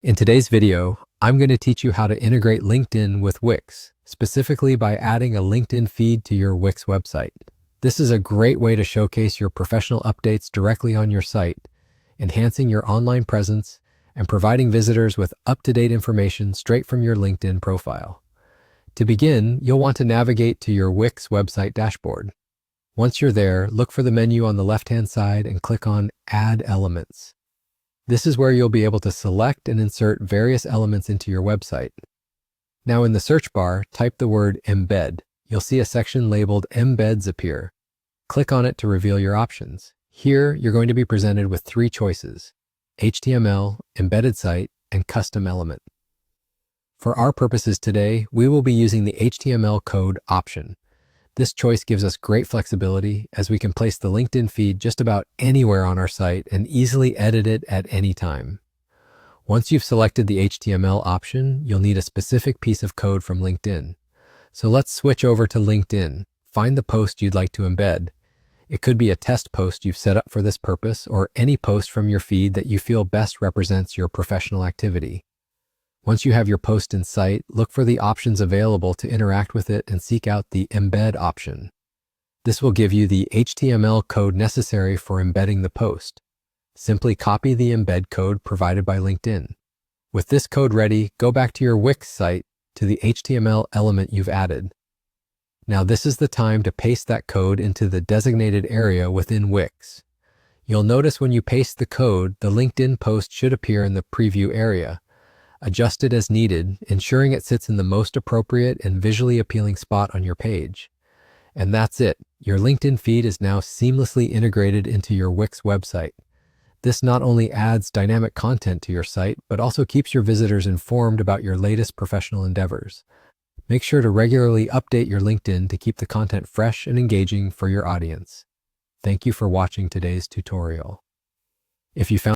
In today's video, I'm going to teach you how to integrate LinkedIn with Wix, specifically by adding a LinkedIn feed to your Wix website. This is a great way to showcase your professional updates directly on your site, enhancing your online presence and providing visitors with up-to-date information straight from your LinkedIn profile. To begin, you'll want to navigate to your Wix website dashboard. Once you're there, look for the menu on the left-hand side and click on Add Elements. This is where you'll be able to select and insert various elements into your website. Now in the search bar, type the word Embed. You'll see a section labeled Embeds appear. Click on it to reveal your options. Here, you're going to be presented with three choices: HTML, Embedded Site, and Custom Element. For our purposes today, we will be using the HTML code option. This choice gives us great flexibility as we can place the LinkedIn feed just about anywhere on our site and easily edit it at any time. Once you've selected the HTML option, you'll need a specific piece of code from LinkedIn. So let's switch over to LinkedIn. Find the post you'd like to embed. It could be a test post you've set up for this purpose, or any post from your feed that you feel best represents your professional activity. Once you have your post in sight, look for the options available to interact with it and seek out the Embed option. This will give you the HTML code necessary for embedding the post. Simply copy the embed code provided by LinkedIn. With this code ready, go back to your Wix site to the HTML element you've added. Now this is the time to paste that code into the designated area within Wix. You'll notice when you paste the code, the LinkedIn post should appear in the preview area. Adjust it as needed, ensuring it sits in the most appropriate and visually appealing spot on your page. And that's it. Your LinkedIn feed is now seamlessly integrated into your Wix website. This not only adds dynamic content to your site, but also keeps your visitors informed about your latest professional endeavors. Make sure to regularly update your LinkedIn to keep the content fresh and engaging for your audience. Thank you for watching today's tutorial. If you found